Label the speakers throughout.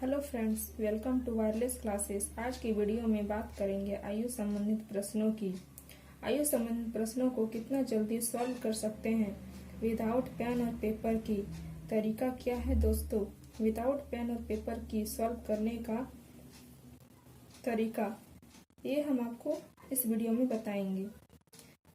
Speaker 1: Hello friends, welcome to wireless classes. आज की video में बात करेंगे आयु संबंधित प्रश्नों की। आयु संबंधित प्रश्नों को कितना जल्दी सॉल्व कर सकते हैं विदाउट पेन और पेपर की। तरीका क्या है दोस्तों, विदाउट पेन और पेपर की सॉल्व करने का तरीका, ये हम आपको इस वीडियो में बताएंगे।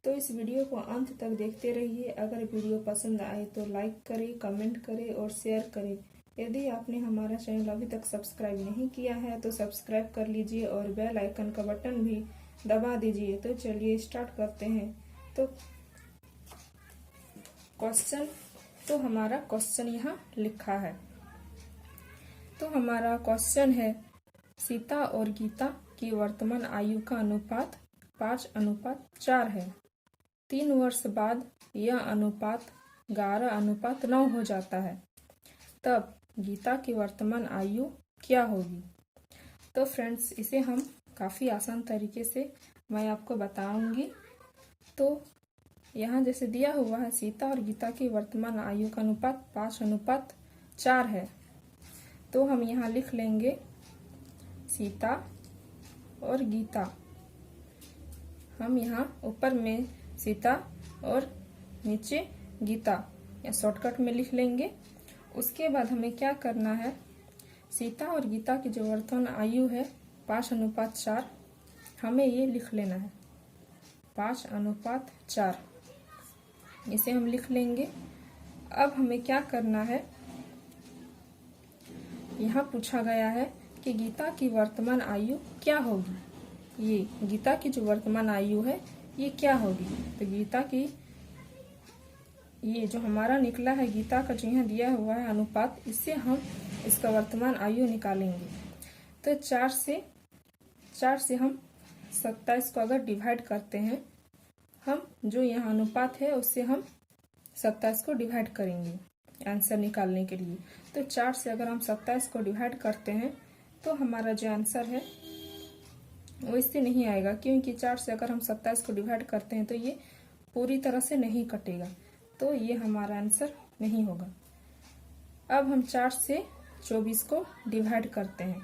Speaker 1: तो इस वीडियो को अंत तक देखते रहिए। अगर वीडियो पसंद आए तो लाइक करें, कमेंट करें और शेयर करें। यदि आपने हमारा चैनल अभी तक सब्सक्राइब नहीं किया है तो सब्सक्राइब कर लीजिए और बेल आइकन का बटन भी दबा दीजिए। तो चलिए स्टार्ट करते हैं। तो हमारा क्वेश्चन यहाँ लिखा है। तो हमारा क्वेश्चन है, सीता और गीता की वर्तमान आयु का अनुपात 5:4 है। 3 वर्ष बाद यह अनुपात 11:9 हो जाता है। तब गीता की वर्तमान आयु क्या होगी। तो फ्रेंड्स, इसे हम काफ़ी आसान तरीके से मैं आपको बताऊंगी। तो यहाँ जैसे दिया हुआ है, सीता और गीता की वर्तमान आयु का अनुपात 5:4 है। तो हम यहाँ लिख लेंगे सीता और गीता। हम यहाँ ऊपर में सीता और नीचे गीता या शॉर्टकट में लिख लेंगे। उसके बाद हमें क्या करना है, सीता और गीता की जो वर्तमान आयु है 5:4, हमें ये लिख लेना है 5:4। इसे हम लिख लेंगे। अब हमें क्या करना है, यहाँ पूछा गया है कि गीता की वर्तमान आयु क्या होगी। ये गीता की जो वर्तमान आयु है ये क्या होगी। तो गीता की ये जो हमारा निकला है, गीता का जो यहाँ दिया हुआ है अनुपात, इससे हम इसका वर्तमान आयु निकालेंगे। तो 4 से हम 27 को अगर डिवाइड करते हैं, हम जो यहाँ अनुपात है उससे हम 27 को डिवाइड करेंगे आंसर निकालने के लिए। तो 4 से अगर हम 27 को डिवाइड करते हैं तो हमारा जो आंसर है वो इससे नहीं आएगा, क्योंकि 4 से अगर हम 27 को डिवाइड करते हैं तो ये पूरी तरह से नहीं कटेगा। तो ये हमारा आंसर नहीं होगा। अब हम 4 से 24 को डिवाइड करते हैं।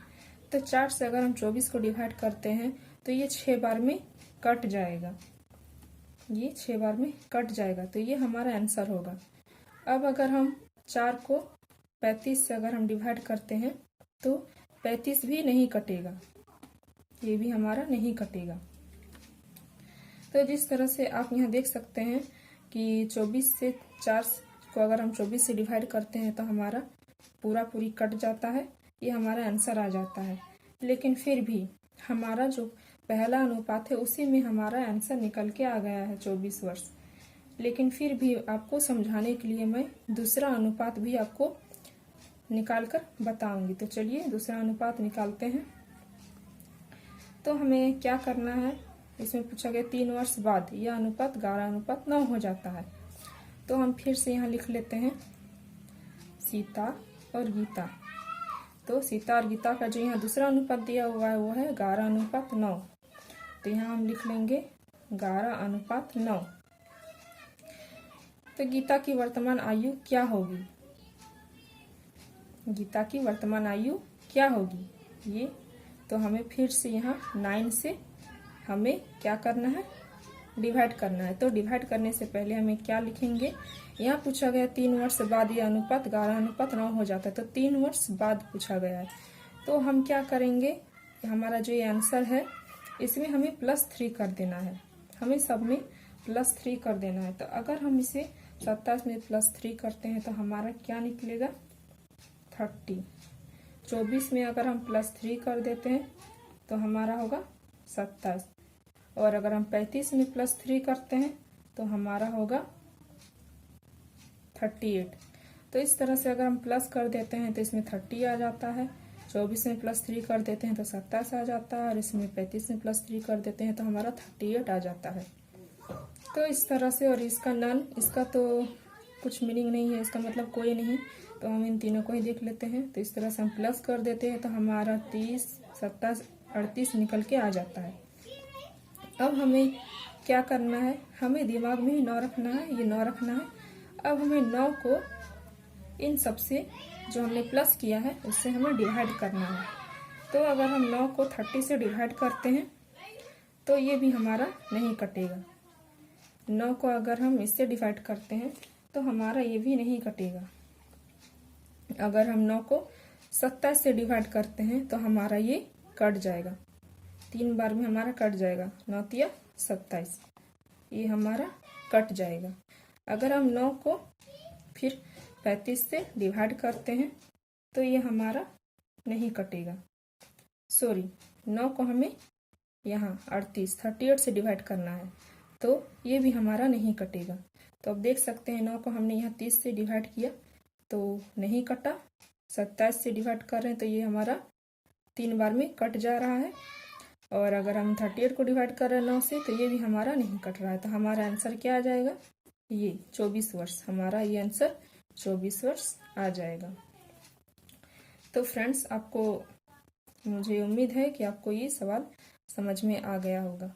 Speaker 1: तो 4 से अगर हम 24 को डिवाइड करते हैं तो ये 6 बार में कट जाएगा। ये 6 बार में कट जाएगा, तो ये हमारा आंसर होगा। अब अगर हम 4 को 35 से अगर हम डिवाइड करते हैं तो 35 भी नहीं कटेगा, ये भी हमारा नहीं कटेगा। तो जिस तरह से आप यहाँ देख सकते हैं कि 24 से 4 को अगर हम 24 से डिवाइड करते हैं तो हमारा पूरी कट जाता है, ये हमारा आंसर आ जाता है। लेकिन फिर भी हमारा जो पहला अनुपात है उसी में हमारा आंसर निकल के आ गया है 24 वर्ष। लेकिन फिर भी आपको समझाने के लिए मैं दूसरा अनुपात भी आपको निकाल कर बताऊंगी। तो चलिए दूसरा अनुपात निकालते हैं। तो हमें क्या करना है, इसमें पूछा गया 3 वर्ष बाद यह अनुपात 11:9 हो जाता है। तो हम फिर से यहाँ लिख लेते हैं सीता और गीता। तो सीता और गीता का जो यहाँ दूसरा अनुपात दिया हुआ है वो है 11:9। तो यहाँ हम लिख लेंगे 11:9। तो गीता की वर्तमान आयु क्या होगी, गीता की वर्तमान आयु क्या होगी ये। तो हमें फिर से यहाँ 9 से हमें क्या करना है, डिवाइड करना है। तो डिवाइड करने से पहले हमें क्या लिखेंगे, यहाँ पूछा गया 3 वर्ष बाद यह अनुपात 11:9 हो जाता है। तो 3 वर्ष बाद पूछा गया है। तो हम क्या करेंगे, हमारा जो ये आंसर है इसमें हमें +3 कर देना है। हमें सब में +3 कर देना है। तो अगर हम इसे 27 में +3 करते हैं तो हमारा क्या निकलेगा 30। 24 में अगर हम +3 कर देते हैं तो हमारा होगा 27। और अगर हम 35 में +3 करते हैं तो हमारा होगा 38। तो इस तरह से अगर हम प्लस कर देते हैं तो इसमें 30 आ जाता है। 24 में +3 कर देते हैं तो 27 आ जाता है। और इसमें 35 में +3 कर देते हैं तो हमारा 38 आ जाता है। तो इस तरह से, और इसका नन, इसका तो कुछ मीनिंग नहीं है, इसका मतलब कोई नहीं। तो हम इन तीनों को ही देख लेते हैं। तो इस तरह से हम प्लस कर देते हैं तो हमारा 30, 27, 38 निकल के आ जाता है। अब हमें क्या करना है, हमें दिमाग में ही 9 रखना है, ये 9 रखना है। अब हमें 9 को इन सब से जो हमने प्लस किया है उससे हमें डिवाइड करना है। तो अगर हम 9 को 30 से डिवाइड करते हैं तो ये भी हमारा नहीं कटेगा। 9 को अगर हम इससे डिवाइड करते हैं तो हमारा ये भी नहीं कटेगा। अगर हम 9 को 27 से डिवाइड करते हैं तो हमारा ये कट जाएगा, 3 बार में हमारा कट जाएगा। 9 तिया 27, ये हमारा कट जाएगा। अगर हम 9 को फिर 35 से डिवाइड करते हैं तो ये हमारा नहीं कटेगा। सॉरी, 9 को हमें यहाँ 38 से डिवाइड करना है तो ये भी हमारा नहीं कटेगा। तो अब देख सकते हैं 9 को हमने यहाँ 30 से डिवाइड किया तो नहीं कटा, 27 से डिवाइड कर रहे हैं तो ये हमारा 3 बार में कट जा रहा है। और अगर हम 38 को डिवाइड कर रहे हैं 9 से तो ये भी हमारा नहीं कट रहा है। तो हमारा आंसर क्या आ जाएगा, ये 24 वर्ष। हमारा ये आंसर 24 वर्ष आ जाएगा। तो फ्रेंड्स, आपको, मुझे उम्मीद है कि आपको ये सवाल समझ में आ गया होगा।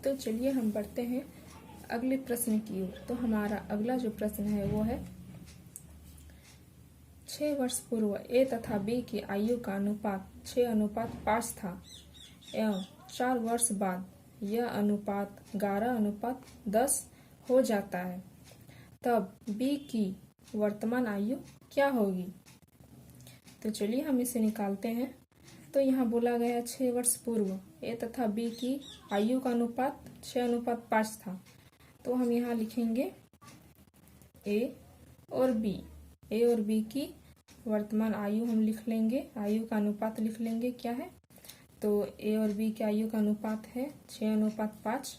Speaker 1: तो चलिए हम बढ़ते हैं अगले प्रश्न की ओर। तो हमारा अगला जो प्रश्न है वो है 6 वर्ष पूर्व ए तथा बी की आयु का अनुपात 6:5 था एवं 4 वर्ष बाद यह अनुपात 11:10 हो जाता है, तब बी की वर्तमान आयु क्या होगी। तो चलिए हम इसे निकालते हैं। तो यहाँ बोला गया 6 वर्ष पूर्व ए तथा बी की आयु का अनुपात 6:5 था। तो हम यहाँ लिखेंगे ए और बी। ए और बी की वर्तमान आयु हम लिख लेंगे, आयु का अनुपात लिख लेंगे क्या है। तो ए और बी की आयु का अनुपात है 6:5,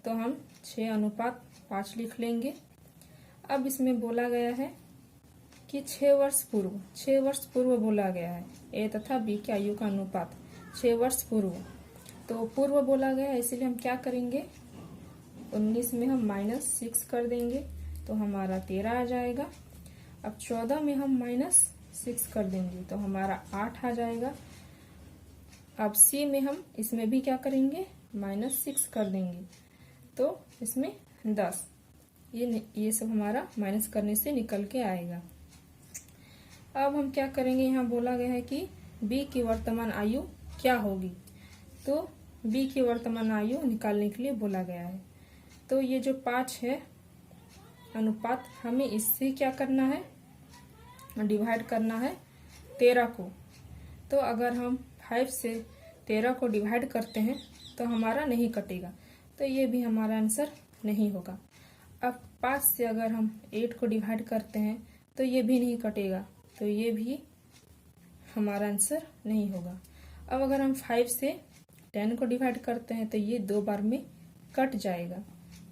Speaker 1: तो हम 6:5 लिख लेंगे। अब इसमें बोला गया है कि 6 वर्ष पूर्व बोला गया है ए तथा बी की आयु का अनुपात 6 वर्ष पूर्व। तो पूर्व बोला गया है इसलिए हम क्या करेंगे, 19 में हम -6 कर देंगे तो हमारा 13 आ जाएगा। अब 14 में हम -6 कर देंगे तो हमारा 8 आ जाएगा। अब सी में हम इसमें भी क्या करेंगे, -6 कर देंगे तो इसमें 10। ये सब हमारा माइनस करने से निकल के आएगा। अब हम क्या करेंगे, यहाँ बोला गया है कि बी की वर्तमान आयु क्या होगी। तो बी की वर्तमान आयु निकालने के लिए बोला गया है। तो ये जो 5 है अनुपात, हमें इससे क्या करना है, डिवाइड करना है 13 को। तो अगर हम 5 से 13 को डिवाइड करते हैं तो हमारा नहीं कटेगा, तो ये भी हमारा आंसर नहीं होगा। अब 5 से अगर हम 8 को डिवाइड करते हैं तो ये भी नहीं कटेगा, तो ये भी हमारा आंसर नहीं होगा। अब अगर हम 5 से 10 को डिवाइड करते हैं तो ये 2 बार में कट जाएगा,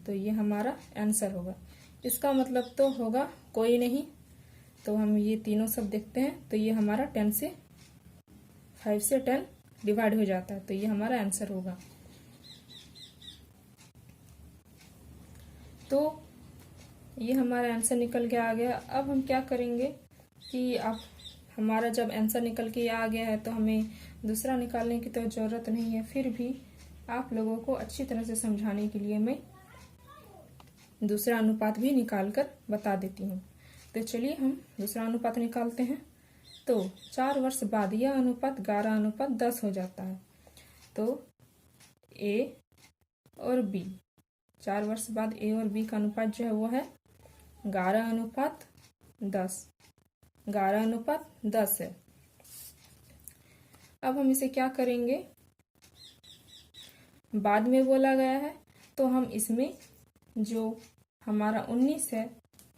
Speaker 1: तो ये हमारा आंसर होगा। इसका मतलब तो होगा कोई नहीं। तो हम ये तीनों सब देखते हैं तो ये हमारा 5 से 10 डिवाइड हो जाता है, तो ये हमारा आंसर होगा। तो ये हमारा आंसर निकल के आ गया। अब हम क्या करेंगे कि अब हमारा जब आंसर निकल के आ गया है तो हमें दूसरा निकालने की तो ज़रूरत नहीं है। फिर भी आप लोगों को अच्छी तरह से समझाने के लिए मैं दूसरा अनुपात भी निकाल कर बता देती हूँ। तो चलिए हम दूसरा अनुपात निकालते हैं। तो 4 वर्ष बाद यह अनुपात 11:10 हो जाता है। तो ए और बी, 4 वर्ष बाद ए और बी का अनुपात जो है वो है 11:10। 11:10 है। अब हम इसे क्या करेंगे, बाद में बोला गया है तो हम इसमें जो हमारा 19 है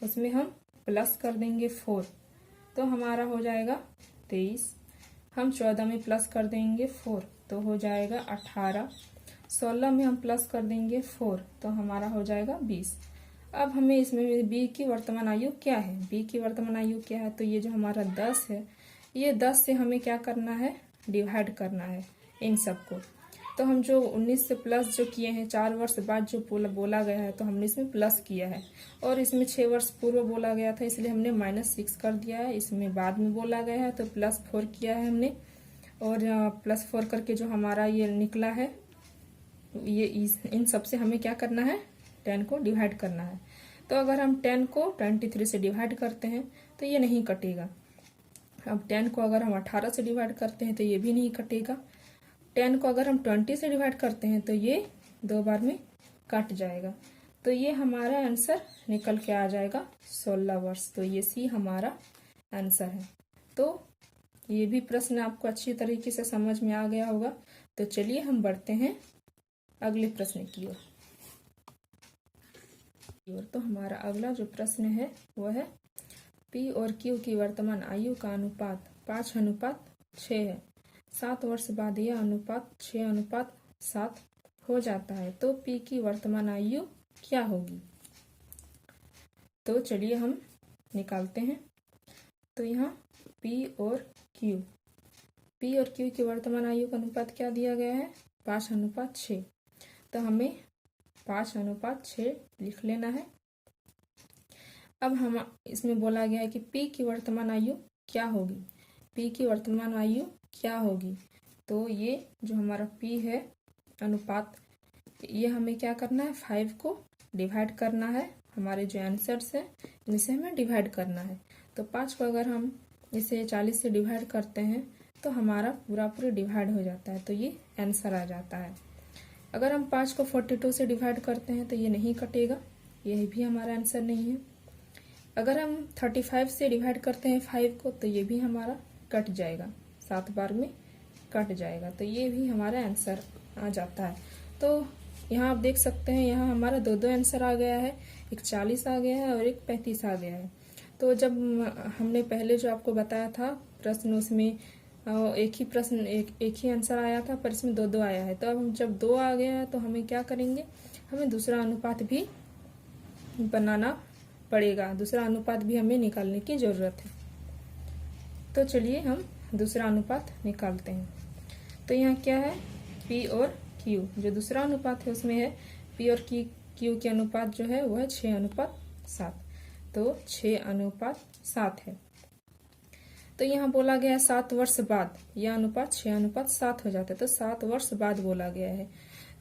Speaker 1: उसमें हम प्लस कर देंगे 4, तो हमारा हो जाएगा 23। हम 14 में प्लस कर देंगे 4 तो हो जाएगा 18। 16 में हम प्लस कर देंगे 4 तो हमारा हो जाएगा 20। अब हमें इसमें बी की वर्तमान आयु क्या है, बी की वर्तमान आयु क्या है, तो ये जो हमारा 10 है, ये 10 से हमें क्या करना है, डिवाइड करना है इन सबको। तो हम जो 19 से प्लस जो किए हैं, 4 वर्ष बाद जो बोला गया है तो हमने इसमें प्लस किया है, और इसमें 6 वर्ष पूर्व बोला गया था इसलिए हमने -6 कर दिया है। इसमें बाद में बोला गया है तो +4 किया है हमने, और +4 करके जो हमारा ये निकला है, ये इन सब से हमें क्या करना है, 10 को डिवाइड करना है। तो अगर हम 10 को 23 से डिवाइड करते हैं तो ये नहीं कटेगा। अब 10 को अगर हम 18 से डिवाइड करते हैं तो ये भी नहीं कटेगा। 10 को अगर हम 20 से डिवाइड करते हैं तो ये 2 बार में कट जाएगा। तो ये हमारा आंसर निकल के आ जाएगा 16 वर्ष। तो ये सी हमारा आंसर है। तो ये भी प्रश्न आपको अच्छी तरीके से समझ में आ गया होगा। तो चलिए हम बढ़ते हैं अगले प्रश्न की ओर। तो हमारा अगला जो प्रश्न है वह है पी और क्यू की वर्तमान आयु का अनुपात 5:6 है। 7 वर्ष बाद यह अनुपात 6:7 हो जाता है। तो पी की वर्तमान आयु क्या होगी? तो चलिए हम निकालते हैं। तो यहाँ पी और क्यू की वर्तमान आयु का अनुपात क्या दिया गया है? 5:6। तो हमें 5:6 लिख लेना है। अब हम इसमें बोला गया है कि पी की वर्तमान आयु क्या होगी? पी की वर्तमान आयु क्या होगी? तो ये जो हमारा पी है अनुपात, ये हमें क्या करना है? 5 को डिवाइड करना है। हमारे जो आंसर्स है इनसे हमें डिवाइड करना है। तो 5 को अगर हम इसे 40 से डिवाइड करते हैं तो हमारा पूरा डिवाइड हो जाता है। तो ये आंसर आ जाता है। अगर हम 5 को 42 से डिवाइड करते हैं तो ये नहीं कटेगा, यही भी हमारा आंसर नहीं है। अगर हम 35 से डिवाइड करते हैं 5 को तो ये भी हमारा कट जाएगा, 7 बार में कट जाएगा। तो ये भी हमारा आंसर आ जाता है। तो यहाँ आप देख सकते हैं, यहाँ हमारा दो आंसर आ गया है। एक 40 आ गया है और एक 35 आ गया है। तो जब हमने पहले जो आपको बताया था प्रश्न, उसमें एक ही प्रश्न एक ही आंसर आया था, पर इसमें दो आया है। तो अब हम जब 2 आ गया है तो हमें क्या करेंगे? हमें दूसरा अनुपात भी बनाना पड़ेगा। दूसरा अनुपात भी हमें निकालने की जरूरत है। तो चलिए हम दूसरा अनुपात निकालते हैं। तो यहाँ क्या है? पी और क्यू, जो दूसरा अनुपात है उसमें है पी और क्यू के अनुपात जो है वह 6:7। तो 6:7 है। तो यहाँ बोला गया है 7 वर्ष बाद यह अनुपात 6:7 हो जाता है। तो 7 वर्ष बाद बोला गया है।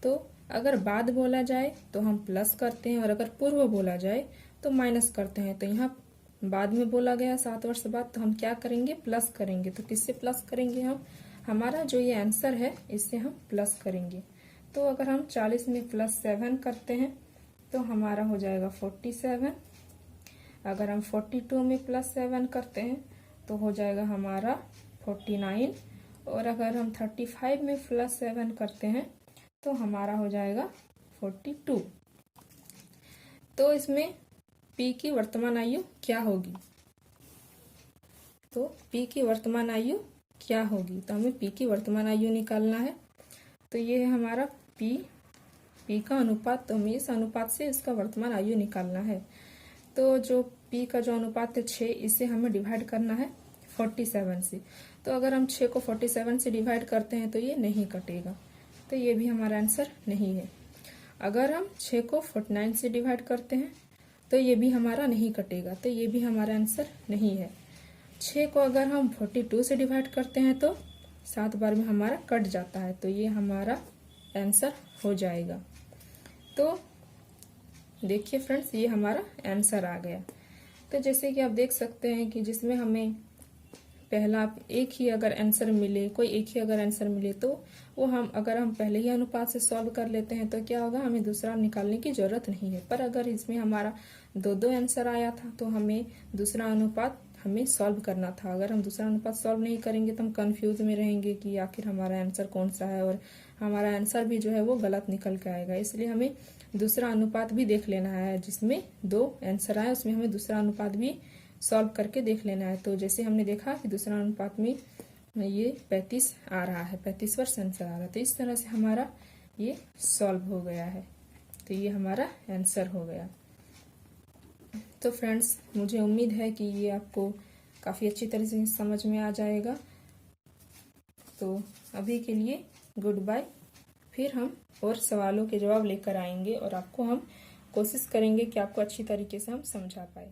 Speaker 1: तो अगर बाद बोला जाए तो हम प्लस करते हैं और अगर पूर्व बोला जाए तो माइनस करते हैं। तो यहाँ बाद में बोला गया 7 वर्ष बाद, तो हम क्या करेंगे? प्लस करेंगे। तो किससे प्लस करेंगे? हम हमारा जो ये आंसर है इससे हम प्लस करेंगे। तो अगर हम 40 में +7 करते हैं तो हमारा हो जाएगा 47। अगर हम 42 में +7 करते हैं तो हो जाएगा हमारा 49। और अगर हम 35 में +7 करते हैं तो हमारा हो जाएगा 42। तो इसमें पी की वर्तमान आयु क्या होगी? तो पी की वर्तमान आयु क्या होगी? तो हमें पी की वर्तमान आयु निकालना है। तो ये है हमारा पी का अनुपात। तो हमें इस अनुपात से इसका वर्तमान आयु निकालना है। तो जो पी का जो अनुपात है 6, इसे हमें डिवाइड करना है 47 से। तो अगर हम 6 को 47 से डिवाइड करते हैं तो ये नहीं कटेगा। तो ये भी हमारा आंसर नहीं है। अगर हम 6 को 49 से डिवाइड करते हैं तो ये भी हमारा नहीं कटेगा। तो ये भी हमारा आंसर नहीं है। 6 को अगर हम 42 से डिवाइड करते हैं तो 7 बार में हमारा कट जाता है। तो ये हमारा आंसर हो जाएगा। तो देखिए फ्रेंड्स, ये हमारा आंसर आ गया। तो जैसे कि आप देख सकते हैं कि जिसमें हमें पहला एक ही अगर आंसर मिले, कोई एक ही अगर आंसर मिले तो वो अगर हम पहले ही अनुपात से सॉल्व कर लेते हैं तो क्या होगा? हमें दूसरा निकालने की जरूरत नहीं है। पर अगर इसमें हमारा दो आंसर आया था तो हमें दूसरा अनुपात हमें सॉल्व करना था। अगर हम दूसरा अनुपात सॉल्व नहीं करेंगे तो हम कंफ्यूज में रहेंगे कि आखिर हमारा आंसर कौन सा है, और हमारा आंसर भी जो है वो गलत निकल के आएगा। इसलिए हमें दूसरा अनुपात भी देख लेना है। जिसमें 2 आंसर आए उसमें हमें दूसरा अनुपात भी सॉल्व करके देख लेना है। तो जैसे हमने देखा कि दूसरा अनुपात में ये 35 आ रहा है, 35 वर्ष आंसर आ रहा है। तो इस तरह से हमारा ये सॉल्व हो गया है। तो ये हमारा आंसर हो गया। तो फ्रेंड्स, मुझे उम्मीद है कि ये आपको काफ़ी अच्छी तरह से समझ में आ जाएगा। तो अभी के लिए गुड बाय। फिर हम और सवालों के जवाब लेकर आएंगे और आपको हम कोशिश करेंगे कि आपको अच्छी तरीके से हम समझा पाए।